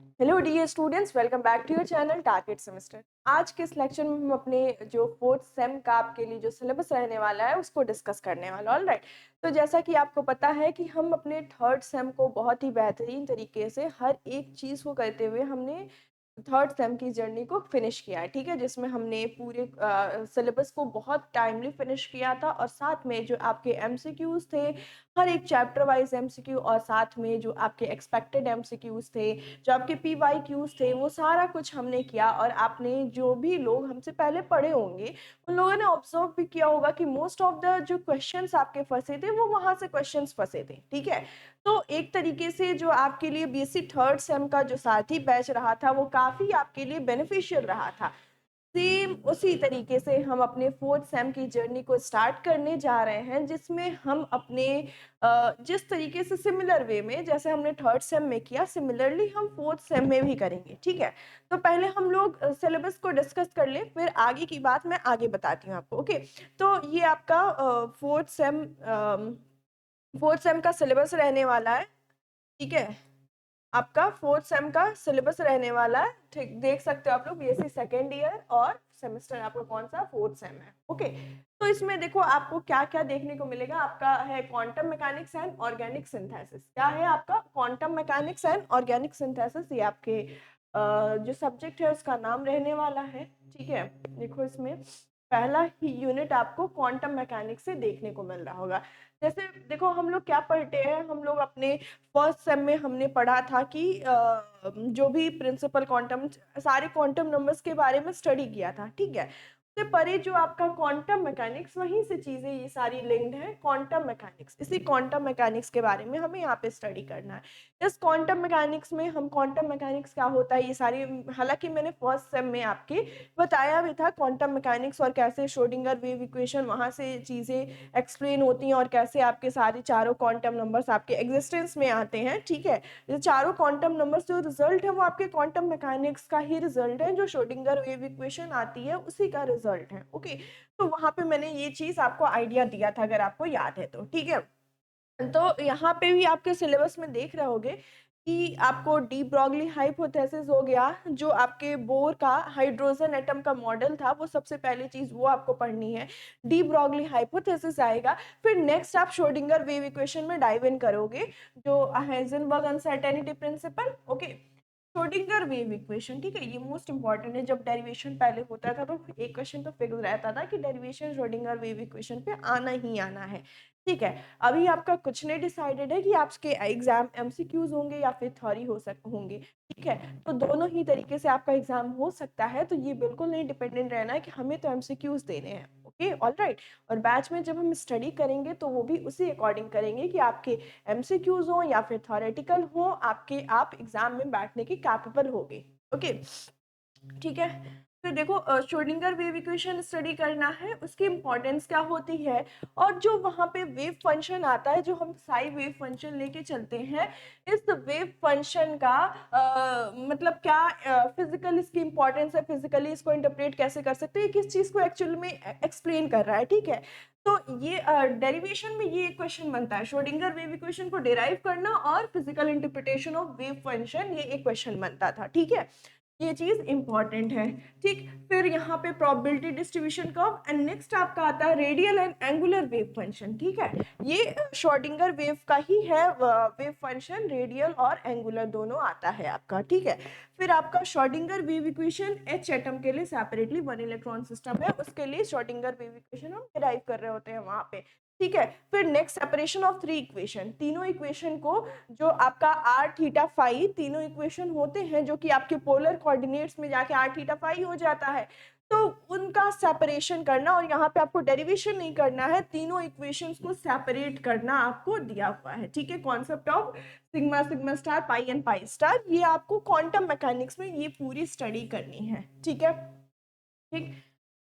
Hello dear students, welcome back to your channel target semester. आज के इस lecture में हम अपने जो फोर्थ सेम का आपके लिए जो सिलेबस रहने वाला है उसको डिस्कस करने वाला। ऑल राइट, तो जैसा कि आपको पता है कि हम अपने थर्ड सेम को बहुत ही बेहतरीन तरीके से हर एक चीज़ को करते हुए हमने थर्ड सेम की जर्नी को फिनिश किया है, ठीक है, जिसमें हमने पूरे सिलेबस को बहुत टाइमली फिनिश किया था और साथ में जो आपके एमसीक्यूज थे, हर एक चैप्टर वाइज एमसीक्यू, और साथ में जो आपके एक्सपेक्टेड एमसीक्यूज थे, जो आपके पीवाईक्यूज थे, वो सारा कुछ हमने किया। और आपने जो भी लोग हमसे पहले पढ़े होंगे उन लोगों ने ऑब्जर्व भी किया होगा कि मोस्ट ऑफ द जो क्वेश्चंस आपके फंसे थे वो वहां से क्वेश्चंस फंसे थे, ठीक है। तो एक तरीके से जो आपके लिए बीएससी थर्ड सेम का जो साथी बैच रहा था वो काफी आपके लिए बेनिफिशियल रहा था। सेम उसी तरीके से हम अपने फोर्थ सेम की जर्नी को स्टार्ट करने जा रहे हैं, जिसमें हम अपने जिस तरीके से सिमिलर वे में जैसे हमने थर्ड सेम में किया, सिमिलरली हम फोर्थ सेम में भी करेंगे, ठीक है। तो पहले हम लोग सिलेबस को डिस्कस कर ले, फिर आगे की बात मैं आगे बताती हूँ आपको। ओके, तो ये आपका फोर्थ सेम का सिलेबस रहने वाला है, ठीक है। आपका फोर्थ सेम का सिलेबस रहने वाला है, ठीक, देख सकते हो आप लोग, बीएससी सेकेंड ईयर और सेमेस्टर आपका कौन सा, फोर्थ सेम है। ओके, तो इसमें देखो आपको क्या क्या देखने को मिलेगा। आपका है quantum mechanics and organic synthesis. क्या है आपका? Quantum mechanics and organic synthesis, ये आपके जो सब्जेक्ट है उसका नाम रहने वाला है, ठीक है। देखो इसमें पहला ही यूनिट आपको क्वांटम मैकेनिक्स से देखने को मिल रहा होगा। जैसे देखो हम लोग क्या पढ़ते हैं, हम लोग अपने फर्स्ट सेम में हमने पढ़ा था कि जो भी प्रिंसिपल क्वांटम, सारे क्वांटम नंबर्स के बारे में स्टडी किया था, ठीक है। उससे परे जो आपका क्वांटम मैकेनिक्स, वहीं से चीजें ये सारी लिंक्ड है क्वांटम मैकेनिक्स। इसी क्वांटम मैकेनिक्स के बारे में हमें यहाँ पे स्टडी करना है। इस क्वांटम मैकेनिक्स में हम क्वांटम मैकेनिक्स क्या होता है ये सारी, हालांकि मैंने फर्स्ट सेम में आपके बताया भी था क्वांटम मैकेनिक्स और कैसे श्रोडिंगर वेव इक्वेशन वहां से चीजें एक्सप्लेन होती हैं और कैसे आपके सारे चारों क्वांटम नंबर्स आपके एग्जिस्टेंस में आते हैं, ठीक है। ये चारों क्वांटम नंबर्स जो रिजल्ट है वो आपके क्वांटम मैकेनिक्स का ही रिजल्ट है, जो श्रोडिंगर वेव इक्वेशन आती है उसी का रिजल्ट है। ओके, तो वहां पे मैंने ये चीज आपको आइडिया दिया था, अगर आपको याद है तो, ठीक है। तो यहाँ पे भी आपके सिलेबस में देख रहे होगे कि आपको डी ब्रॉगली हाइपोथेसिस हो गया, जो आपके बोर का हाइड्रोजन एटम का मॉडल था, वो सबसे पहली चीज वो आपको पढ़नी है। डी ब्रॉगली हाइपोथेसिस आएगा, फिर नेक्स्ट आप श्रोडिंगर वेव इक्वेशन में डाइव इन करोगे, जो Heisenberg uncertainty principle. Okay, Schrodinger wave equation, ठीक है, ये मोस्ट इंपॉर्टेंट है। जब डेरिवेशन पहले होता था तो एक क्वेश्चन तो फिक्स रहता था कि डेरिवेशन श्रोडिंगर वेव इक्वेशन पे आना ही आना है, ठीक है। अभी आपका कुछ नहीं डिसाइडेड है कि आपके एग्जाम एमसीक्यूज होंगे या फिर थ्योरी होंगे, ठीक है। तो दोनों ही तरीके से आपका एग्जाम हो सकता है, तो ये बिल्कुल नहीं डिपेंडेंट रहना है कि हमें तो एमसीक्यूज देने हैं। Okay, all right. और बैच में जब हम स्टडी करेंगे तो वो भी उसी अकॉर्डिंग करेंगे कि आपके एमसीक्यूज हो या फिर थ्योरेटिकल हो, आपके आप एग्जाम में बैठने के कैपेबल होगे। ओके, ठीक है। फिर देखो श्रोडिंगर वेव इक्वेशन स्टडी करना है, उसकी इंपॉर्टेंस क्या होती है, और जो वहां पे वेव फंक्शन आता है, जो हम साई वेव फंक्शन लेके चलते हैं, इस वेव फंक्शन का मतलब क्या फिजिकल इसकी इंपॉर्टेंस है, फिजिकली इसको इंटरप्रेट कैसे कर सकते हैं, किस चीज को एक्चुअल में एक्सप्लेन कर रहा है, ठीक है। तो ये डेरिवेशन में ये क्वेश्चन बनता है, श्रोडिंगर वेव इक्वेशन को डिराइव करना और physical interpretation of wave function, ये एक क्वेश्चन बनता था, ठीक है। ये चीज इंपॉर्टेंट है, ठीक। फिर यहाँ पे probability distribution curve, and next आपका आता है radial and angular wave function, ठीक है। ये श्रोडिंगर वेव का ही है, वेव फंक्शन रेडियल और एंगुलर दोनों आता है आपका, ठीक है। फिर आपका Schrodinger wave equation H atom के लिए सेपरेटली वन इलेक्ट्रॉन सिस्टम है, उसके लिए श्रोडिंगर वेव इक्वेशन हम डिराइव कर रहे होते हैं वहां पे, ठीक है। फिर next separation of three equation, तीनों इक्वेशन को, जो आपका आर थीटा फाई, तीनों इक्वेशन होते हैं जो कि आपके पोलर कोऑर्डिनेट्स में जाके आर थीटा फाई हो जाता है, तो उनका सेपरेशन करना, और यहाँ पे आपको डेरिवेशन नहीं करना है, तीनों इक्वेशंस को सेपरेट करना आपको दिया हुआ है, ठीक है। Concept of sigma sigma star pi and pi star, ये आपको क्वांटम मैकेनिक्स में ये पूरी स्टडी करनी है, ठीक है, ठीक।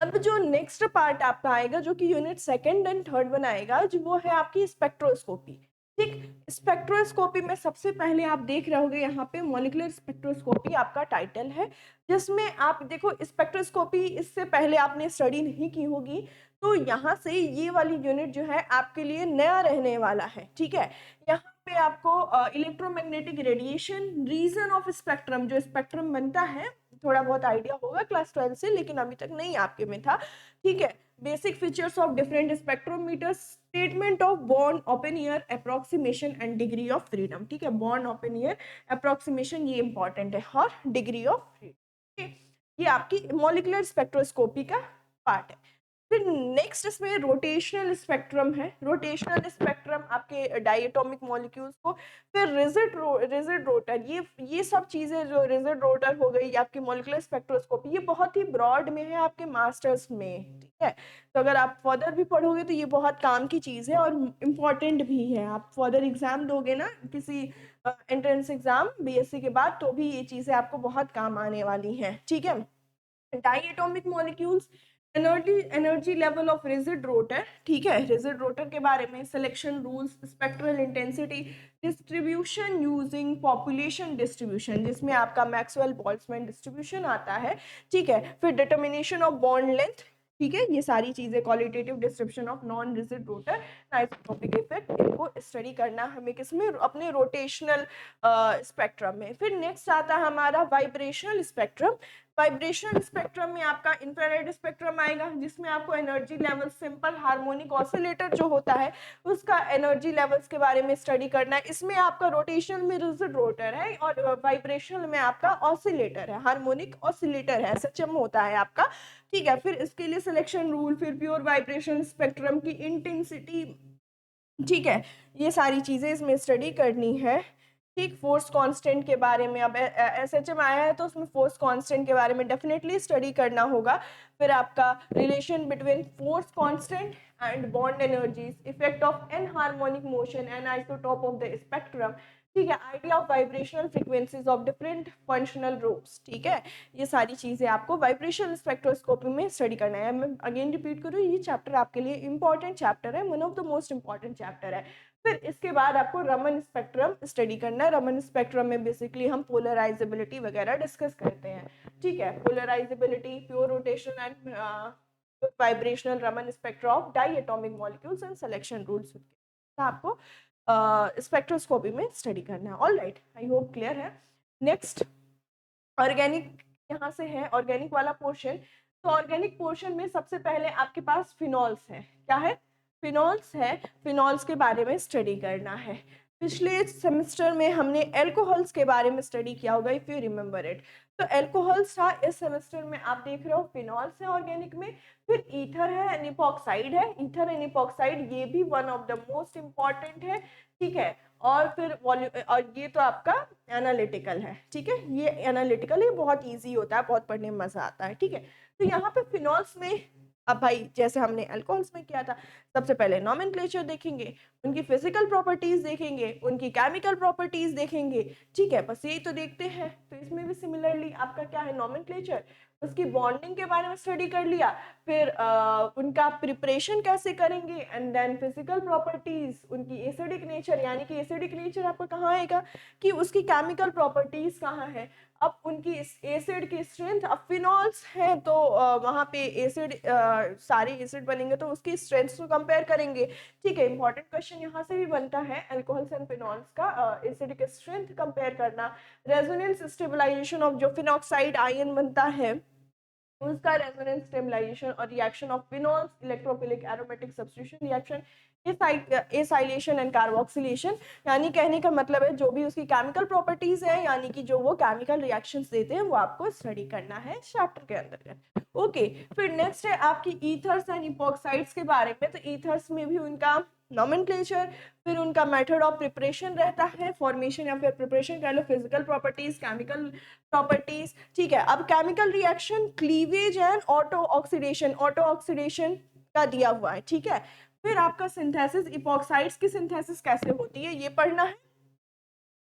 अब जो नेक्स्ट पार्ट आपका आएगा, जो कि यूनिट सेकंड एंड थर्ड बनाएगा, जो वो है आपकी स्पेक्ट्रोस्कोपी, ठीक। स्पेक्ट्रोस्कोपी में सबसे पहले आप देख रहे होगे यहाँ पे मॉलिक्यूलर स्पेक्ट्रोस्कोपी आपका टाइटल है, जिसमें आप देखो स्पेक्ट्रोस्कोपी इससे पहले आपने स्टडी नहीं की होगी, तो यहाँ से ये वाली यूनिट जो है आपके लिए नया रहने वाला है, ठीक है। यहाँ पे आपको electromagnetic radiation, region of spectrum, जो स्पेक्ट्रम बनता है, थोड़ा बहुत आइडिया होगा क्लास 12 से, लेकिन अभी तक नहीं आपके में था, ठीक है। Basic features of different spectrometers, statement of born, open year, approximation and degree of freedom, ठीक है। बॉर्न, ओपन ईयर, अप्रोक्सीमेशन ये इंपॉर्टेंट है, और डिग्री ऑफ फ्रीडम, ये आपकी मॉलिक्यूलर स्पेक्ट्रोस्कोपी का पार्ट है। फिर नेक्स्ट इसमें रोटेशनल स्पेक्ट्रम है। रोटेशनल स्पेक्ट्रम आपके डायटोमिक मॉलिक्यूल्स को, फिर रिजिड रोटर, ये सब चीजें, जो रिजिड रोटर हो गई, आपकी मॉलिक्यूलर स्पेक्ट्रोस्कोपी, ये बहुत ही ब्रॉड में है आपके मास्टर्स में, ठीक है। तो अगर आप फर्दर भी पढ़ोगे तो ये बहुत काम की चीज है और इम्पोर्टेंट भी है। आप फर्दर एग्जाम दोगे ना किसी एंट्रेंस एग्जाम बीएससी के बाद, तो भी ये चीजें आपको बहुत काम आने वाली हैं, ठीक है। Diatomic molecules, energy level of rigid rotor, ठीक है। रिजिड रोटर के बारे में, selection rules, spectral intensity, distribution using population distribution, जिसमें आपका मैक्सवेल बोल्ट्जमैन डिस्ट्रीब्यूशन आता है, ठीक है। फिर डिटर्मिनेशन ऑफ बॉन्ड लेंथ, ठीक है। ये सारी चीजें, qualitative description of non rigid rotor, isotopic effect, इनको स्टडी करना हमें किसमें, अपने रोटेशनल स्पेक्ट्रम में। फिर नेक्स्ट आता है हमारा वाइब्रेशनल स्पेक्ट्रम। वाइब्रेशनल स्पेक्ट्रम में आपका इंफ्रारेड स्पेक्ट्रम आएगा, जिसमें आपको energy level, simple harmonic oscillator जो होता है उसका एनर्जी लेवल्स के बारे में स्टडी करना है। इसमें आपका रोटेशनल में रिजिड रोटर है और वाइब्रेशनल में आपका ऑसिलेटर है, हार्मोनिक ऑसिलेटर है, एसएचएम होता है आपका, ठीक है। फिर इसके लिए सिलेक्शन रूल, फिर प्योर वाइब्रेशन स्पेक्ट्रम की इंटेंसिटी, ठीक है। ये सारी चीजें इसमें स्टडी करनी है, ठीक। फोर्स कांस्टेंट के बारे में, अब एसएचएम आया है तो उसमें फोर्स कांस्टेंट के बारे में डेफिनेटली स्टडी करना होगा। फिर आपका relation between force constant and bond energies, effect of enharmonic motion and isotope of the spectrum, ठीक है। Idea of vibrational frequencies of different functional groups, ठीक है। ये सारी चीजें आपको वाइब्रेशनल स्पेक्ट्रोस्कोपी में स्टडी करना है। मैं अगेन रिपीट करूँ, ये चैप्टर आपके लिए इंपॉर्टेंट चैप्टर है, one of the most important chapter है। फिर इसके बाद आपको रमन स्पेक्ट्रम स्टडी करना है। रमन स्पेक्ट्रम में बेसिकली हम पोलराइजेबिलिटी वगैरह डिस्कस करते हैं, ठीक है। Polarisability, pure rotation and vibrational Raman spectra of diatomic molecules and selection rules, आपको स्पेक्ट्रोस्कोपी में स्टडी करना है। All right, I hope clear है। नेक्स्ट ऑर्गेनिक, यहाँ से है ऑर्गेनिक वाला पोर्शन। तो ऑर्गेनिक पोर्शन में सबसे पहले आपके पास फिनॉल्स है। क्या है? फिनॉल्स है। फिनॉल्स के बारे में स्टडी करना है। पिछले सेमेस्टर में हमने एल्कोहल्स के बारे में स्टडी किया होगा, इफ यू रिमेम्बर इट। तो एल्कोहल्स था, इस सेमेस्टर में आप देख रहे हो फिनॉल्स है ऑर्गेनिक में। फिर ईथर है, एनिपोक्साइड है। ईथर, एनिपोक्साइड ये भी one of the most important है, ठीक है। और फिर और ये तो आपका एनालिटिकल है, ठीक है। ये एनालिटिकल, ये बहुत इजी होता है, बहुत पढ़ने में मजा आता है, ठीक है। तो यहाँ पे फिनॉल्स में, अब भाई जैसे हमने अल्कोहल्स में किया था, सबसे पहले नॉमेनक्लेचर देखेंगे, उनकी फिजिकल प्रॉपर्टीज देखेंगे, उनकी केमिकल प्रॉपर्टीज देखेंगे, ठीक है। बस यही तो देखते हैं। तो इसमें भी सिमिलरली आपका क्या है, नॉमेनक्लेचर, उसकी बॉन्डिंग के बारे में स्टडी कर लिया, फिर उनका प्रिपरेशन कैसे करेंगे, एंड देन फिजिकल प्रॉपर्टीज, उनकी एसिडिक नेचर, यानी कि एसिडिक नेचर आपका कहाँ आएगा कि उसकी केमिकल प्रॉपर्टीज कहाँ है। अब उनकी एसिड की स्ट्रेंथ, अब फिनॉल्स हैं तो वहाँ पे एसिड, सारे एसिड बनेंगे तो उसकी स्ट्रेंथ को कंपेयर करेंगे, ठीक है। इंपॉर्टेंट क्वेश्चन यहाँ से भी बनता है, अल्कोहल्स एंड फिनॉल्स का एसिडिक स्ट्रेंथ कंपेयर करना। रेजोनेंस स्टेबलाइजेशन ऑफ, जो फिनॉक्साइड आयन बनता है उसका रेजोनेंस स्टेबलाइजेशन और reaction of phenols, electrophilic aromatic substitution reaction, acylation and carboxylation, यानी कहने का मतलब है जो भी उसकी केमिकल प्रॉपर्टीज है, यानी कि जो वो केमिकल रिएक्शंस देते हैं, वो आपको स्टडी करना है चैप्टर के अंदर। ओके, फिर नेक्स्ट है आपकी ईथर्स एंड इपॉक्साइड्स के बारे में। तो ईथर्स में भी उनका नॉमेनक्लेचर, फिर उनका मेथड ऑफ प्रिपरेशन रहता है, फॉर्मेशन या फिर प्रिपरेशन कह लो, फिजिकल प्रॉपर्टीज, केमिकल प्रॉपर्टीज, ठीक है। अब chemical reaction, cleavage and auto oxidation, auto oxidation का दिया हुआ है, ठीक है। फिर आपका सिंथेसिस, इपॉक्साइड्स की सिंथेसिस कैसे होती है ये पढ़ना है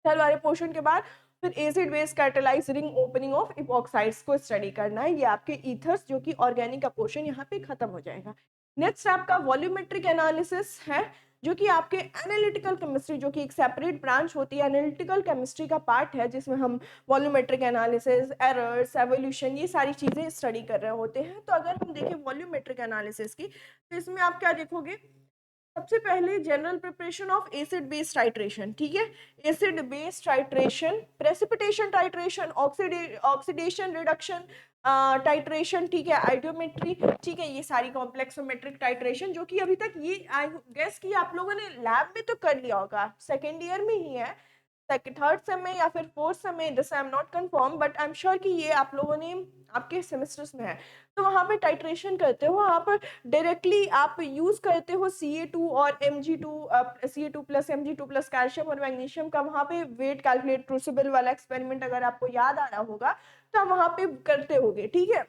कल वाले पोर्शन के बाद। फिर acid base catalyse ring opening of epoxides को स्टडी करना है। ये आपके ईथर्स, जो कि ऑर्गेनिक का पोर्शन यहाँ पे खत्म हो जाएगा। नेक्स्ट आपका वॉल्यूमेट्रिक एनालिसिस है, जो कि आपके एनालिटिकल केमिस्ट्री, जो कि एक सेपरेट ब्रांच होती है, एनालिटिकल केमिस्ट्री का पार्ट है, जिसमें हम वॉल्यूमेट्रिक एनालिसिस, एरर्स, एवोल्यूशन, ये सारी चीजें स्टडी कर रहे होते हैं। तो अगर हम देखें वॉल्यूमेट्रिक एनालिसिस की, तो इसमें आप क्या देखोगे, सबसे पहले general preparation of acid base titration, ठीक है, acid base titration, precipitation titration, oxidation reduction titration, ठीक है, आइडियोमेट्री, ठीक है, ये सारी कॉम्प्लेक्सोमेट्रिक टाइट्रेशन जो कि अभी तक ये आई गेस कि आप लोगों ने लैब में तो कर लिया होगा, सेकेंड ईयर में ही है, थर्ड सेम में या फिर फोर्थ सेम में, this I am not confirm, but I am sure कि ये आप लोगों ने आपके सेमेस्टर्स में है। तो वहाँ पे टाइट्रेशन करते हो, वहाँ पर डायरेक्टली आप यूज करते हो Ca2 और Mg2, Ca2 plus Mg2 plus calcium और मैग्नीशियम का, वहाँ पे वेट कैलकुलेट क्रूसिबल वाला एक्सपेरिमेंट अगर आपको याद आ रहा होगा तो आप वहाँ पे करते होगे, ठीक है।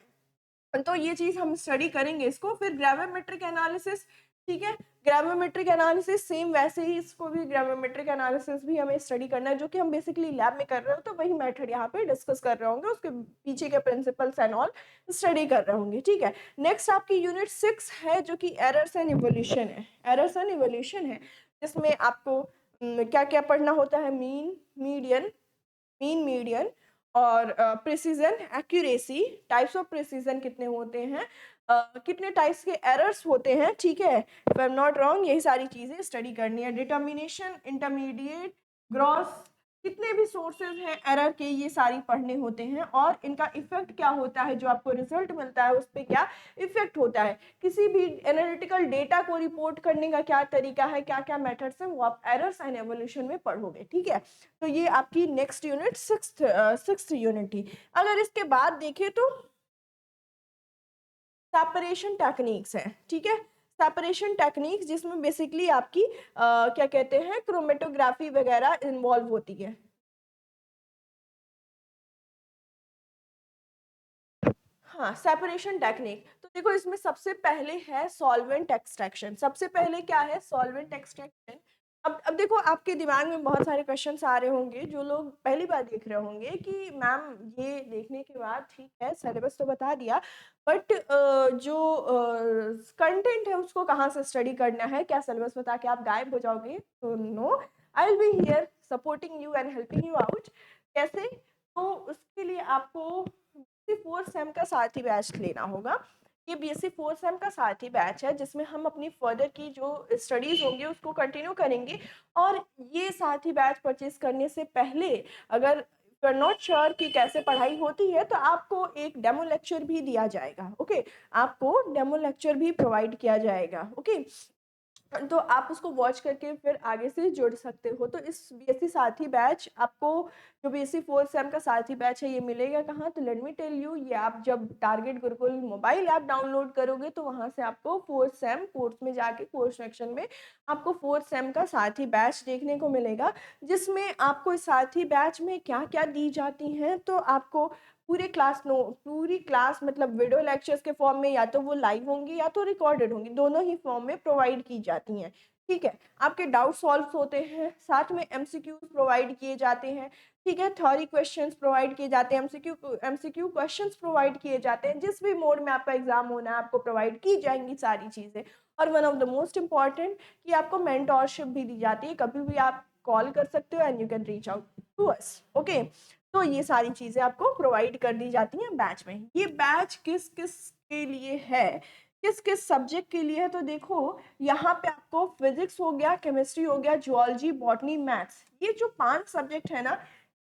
तो ये चीज हम स्टडी करेंगे इसको। फिर ग्रेविमेट्रिक एनालिसिस, ठीक है, ग्रेविमेट्रिक एनालिसिस सेम वैसे ही इसको भी ग्रेविमेट्रिक एनालिसिस भी हमें स्टडी करना है, जो कि हम बेसिकली लैब में कर रहे हो, तो वही मेथड यहाँ पे डिस्कस कर रहे होंगे, उसके पीछे के प्रिंसिपल्स एंड ऑल स्टडी कर रहे होंगे, ठीक है। नेक्स्ट आपकी यूनिट 6 है जो कि एरर्स एंड इवोल्यूशन है, एरर्स एंड इवोल्यूशन है, जिसमें आपको क्या क्या पढ़ना होता है, मीन मीडियन और precision, accuracy, types of precision कितने होते हैं, कितने टाइप्स के एरर्स होते हैं, ठीक है, if I am not wrong, यही सारी चीजें स्टडी करनी है। डिटर्मिनेशन, इंटरमीडिएट, ग्रॉस, कितने भी सोर्सेज हैं एरर के, ये सारी पढ़ने होते हैं, और इनका इफेक्ट क्या होता है, जो आपको रिजल्ट मिलता है उस पर क्या इफेक्ट होता है, किसी भी एनालिटिकल डेटा को रिपोर्ट करने का क्या तरीका है, क्या क्या मेथड्स हैं, वो आप एरर्स एंड एवोल्यूशन में पढ़ोगे, ठीक है। तो ये आपकी नेक्स्ट यूनिट सिक्स्थ यूनिट थी। अगर इसके बाद देखें तो सेपरेशन टेक्निक्स है, ठीक है, सेपरेशन टेक्निक्स जिसमें बेसिकली आपकी क्या कहते हैं, क्रोमेटोग्राफी वगैरह इन्वॉल्व होती है। हाँ, सेपरेशन टेक्निक, तो देखो इसमें सबसे पहले है सॉल्वेंट एक्सट्रैक्शन। सबसे पहले क्या है, सॉल्वेंट एक्सट्रैक्शन। अब देखो आपके दिमाग में बहुत सारे क्वेश्चंस आ रहे होंगे, जो लोग पहली बार देख रहे होंगे कि मैम ये देखने के बाद ठीक है सिलेबस तो बता दिया, बट जो कंटेंट है उसको कहाँ से स्टडी करना है, क्या सिलेबस बता के आप गायब हो जाओगे? तो no, I will be here supporting you and helping you out. कैसे? तो उसके लिए आपको BSc 4 सेम का साथ ही बैच लेना होगा। ये BSc 4 सेम का साथ ही बैच है, जिसमें हम अपनी फर्दर की जो स्टडीज होंगी उसको कंटिन्यू करेंगे। और ये साथ ही बैच परचेज करने से पहले अगर यू आर नॉट श्योर कि कैसे पढ़ाई होती है, तो आपको एक डेमो लेक्चर भी दिया जाएगा, ओके, आपको डेमो लेक्चर भी प्रोवाइड किया जाएगा, ओके। तो आप उसको वॉच करके फिर आगे से जुड़ सकते हो। तो इस BSc साथी बैच आपको, जो BSc 4 सेम का साथी बैच है, ये मिलेगा कहाँ? तो लेट मी टेल यू, ये आप जब target Gurukul mobile app download करोगे तो वहाँ से आपको 4 सेम कोर्स में जाके कोर्स सेक्शन में आपको 4 सेम का साथी बैच देखने को मिलेगा, जिसमें आपको इस साथी बैच में क्या क्या दी जाती हैं। तो आपको पूरी क्लास मतलब वीडियो लेक्चर्स के फॉर्म में, या तो वो लाइव होंगी या तो रिकॉर्डेड होंगी, दोनों ही फॉर्म में प्रोवाइड की जाती हैं, ठीक है। आपके डाउट सॉल्व होते हैं, साथ में MCQs प्रोवाइड किए जाते हैं, ठीक है, थ्योरी क्वेश्चंस प्रोवाइड किए जाते हैं, MCQ क्वेश्चंस प्रोवाइड किए जाते हैं, जिस भी मोड में आपका एग्जाम होना है आपको प्रोवाइड की जाएंगी सारी चीज़ें। और one of the most important कि आपको मेंटोरशिप भी दी जाती है, कभी भी आप कॉल कर सकते हो and you can reach out to us, okay. तो ये सारी चीजें आपको प्रोवाइड कर दी जाती हैं बैच में। ये बैच किस किस के लिए है, किस किस सब्जेक्ट के लिए है? तो देखो यहाँ पे आपको फिजिक्स हो गया, केमिस्ट्री हो गया, जुअलॉजी, बॉटनी, मैथ्स, ये जो 5 सब्जेक्ट है ना,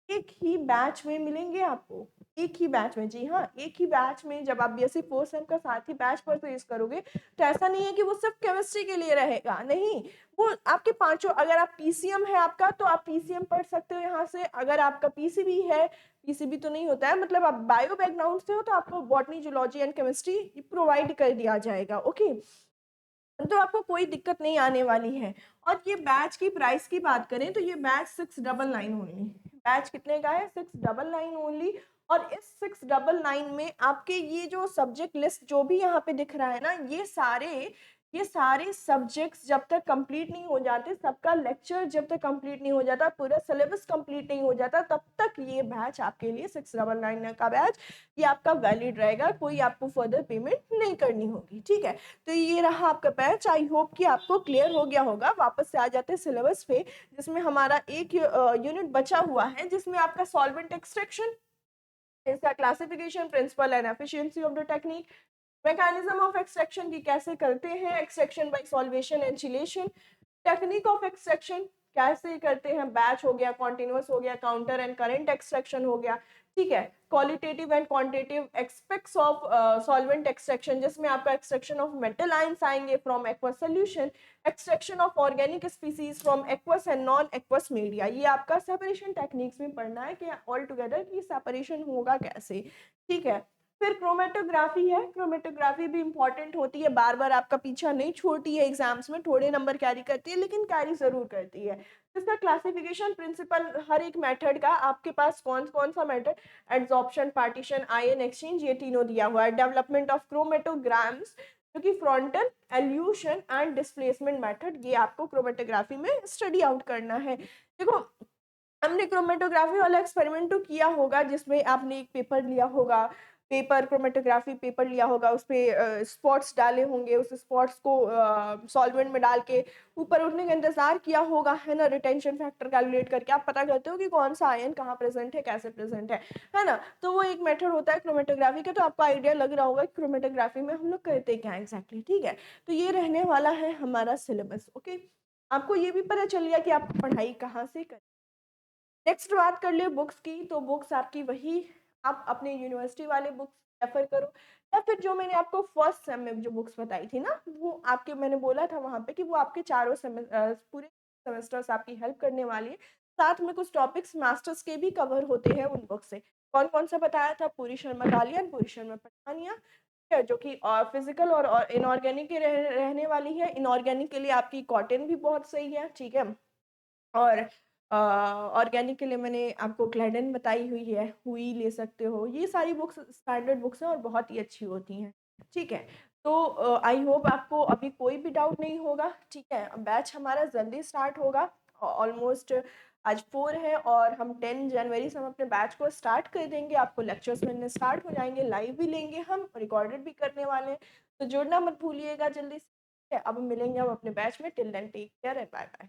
एक ही बैच में मिलेंगे आपको, एक ही बैच में। जी हाँ, एक ही बैच में। जब आप BSc 4 सेम का साथ ही बैच परचेज करोगे तो ऐसा नहीं है कि वो सिर्फ केमिस्ट्री के लिए रहेगा, नहीं, वो आपके पांचों, अगर आप PCM है आपका तो आप PCM पढ़ सकते हो यहाँ से, अगर आपका PCB है, PCB तो नहीं होता है, मतलब आप बायो बैकग्राउंड से हो तो आपको botany, zoology and chemistry provide कर दिया जाएगा, ओके। तो आपको कोई दिक्कत नहीं आने वाली है। और ये बैच की प्राइस की बात करें तो ये बैच 699 ओनली, बैच कितने का है? 699 ओनली। और इस 699 में आपके ये जो सब्जेक्ट लिस्ट जो भी यहाँ पे दिख रहा है ना, ये सारे सब्जेक्ट्स जब तक कंप्लीट नहीं हो जाते, सबका लेक्चर जब तक कंप्लीट नहीं हो जाता, पूरा सिलेबस कंप्लीट नहीं हो जाता, तब तक ये बैच आपके लिए 699 का बैच ये आपका वैलिड रहेगा, कोई आपको फर्दर पेमेंट नहीं करनी होगी, ठीक है। तो ये रहा आपका बैच। आई होप कि आपको क्लियर हो गया होगा। वापस से आ जाते हैं सिलेबस पे, जिसमें हमारा एक यूनिट बचा हुआ है, जिसमें आपका सॉल्वेंट एक्सट्रैक्शन, इसका classification, principle and efficiency of the technique, mechanism of extraction की कैसे करते हैं, extraction by solvation and chelation, technique of extraction कैसे करते हैं, बैच हो गया, कॉन्टिन्यूस हो गया, काउंटर एंड करंट एक्सट्रैक्शन हो गया, ठीक है। Qualitative and quantitative aspects of solvent extraction, जिसमें आपका एक्सट्रैक्शन ऑफ मेटल आयंस आएंगे from aqueous solution, extraction of organic species from aqueous and non aqueous media. ये आपका सेपरेशन टेक्निक्स में पढ़ना है कि ऑल टुगेदर की सेपरेशन होगा कैसे, ठीक है। फिर क्रोमेटोग्राफी है, क्रोमेटोग्राफी भी इंपॉर्टेंट होती है, बार बार आपका पीछा नहीं छोड़ती है, एग्जाम्स में थोड़े नंबर कैरी करती है लेकिन कैरी जरूर करती है। इसका क्लासिफिकेशन प्रिंसिपल हर एक मेथड का आपके पास कौन कौन सा method, adsorption, partition, ion exchange, ये तीनों दिया हुआ है। डेवलपमेंट ऑफ क्रोमेटोग्राम्स जो कि frontal, elution and displacement method, ये आपको क्रोमेटोग्राफी में स्टडी आउट करना है। देखो हमने क्रोमेटोग्राफी वाला एक्सपेरिमेंट तो किया होगा जिसमें आपने एक पेपर लिया होगा, पेपर क्रोमेटोग्राफी पेपर लिया होगा, उस पे स्पॉट्स डाले होंगे, उस स्पॉट्स को सॉल्वेंट में डाल के ऊपर उठने का इंतजार किया होगा, है ना, रिटेंशन फैक्टर कैलकुलेट करके आप पता करते हो कि कौन सा आयन कहाँ प्रेजेंट है, कैसे प्रेजेंट है ना। तो वो एक मेथड होता है क्रोमेटोग्राफी का। तो आपको आइडिया लग रहा होगा कि क्रोमेटोग्राफी में हम लोग करते क्या एग्जैक्टली, ठीक है। तो ये रहने वाला है हमारा सिलेबस, ओके। आपको ये भी पता चल गया कि आप पढ़ाई कहाँ से करें। नेक्स्ट बात कर ले बुक्स की, तो बुक्स आपकी वही, आप अपने यूनिवर्सिटी वाले बुक्स रेफर करो, या फिर जो मैंने आपको फर्स्ट सेम में जो बुक्स बताई थी ना, वो आपके, मैंने बोला था वहाँ पे कि वो आपके पूरे सेमेस्टर्स आपकी हेल्प करने वाली है। साथ में कुछ टॉपिक्स मास्टर्स के भी कवर होते हैं उन बुक से। कौन कौन सा बताया था, पूरी शर्मा गालियन, पूरी शर्मा पठानिया, ठीक है, जो कि फिजिकल और इनऑर्गेनिक के रहने वाली है। इनऑर्गेनिक के लिए आपकी कॉटन भी बहुत सही है, ठीक है। और ऑर्गेनिक के लिए मैंने आपको क्लेडन बताई हुई है, हुई ले सकते हो। ये सारी बुक्स स्टैंडर्ड बुक्स हैं और बहुत ही अच्छी होती हैं, ठीक है। तो आई होप आपको अभी कोई भी डाउट नहीं होगा, ठीक है। बैच हमारा जल्दी स्टार्ट होगा, ऑलमोस्ट आज 4 है और हम 10 जनवरी से हम अपने बैच को स्टार्ट कर देंगे। आपको लेक्चर्स मिलने स्टार्ट हो जाएंगे, लाइव भी लेंगे हम, रिकॉर्डेड भी करने वाले हैं। तो जुड़ना मत भूलिएगा जल्दी से, ठीक है। अब मिलेंगे हम अपने बैच में। Till then take care and bye bye.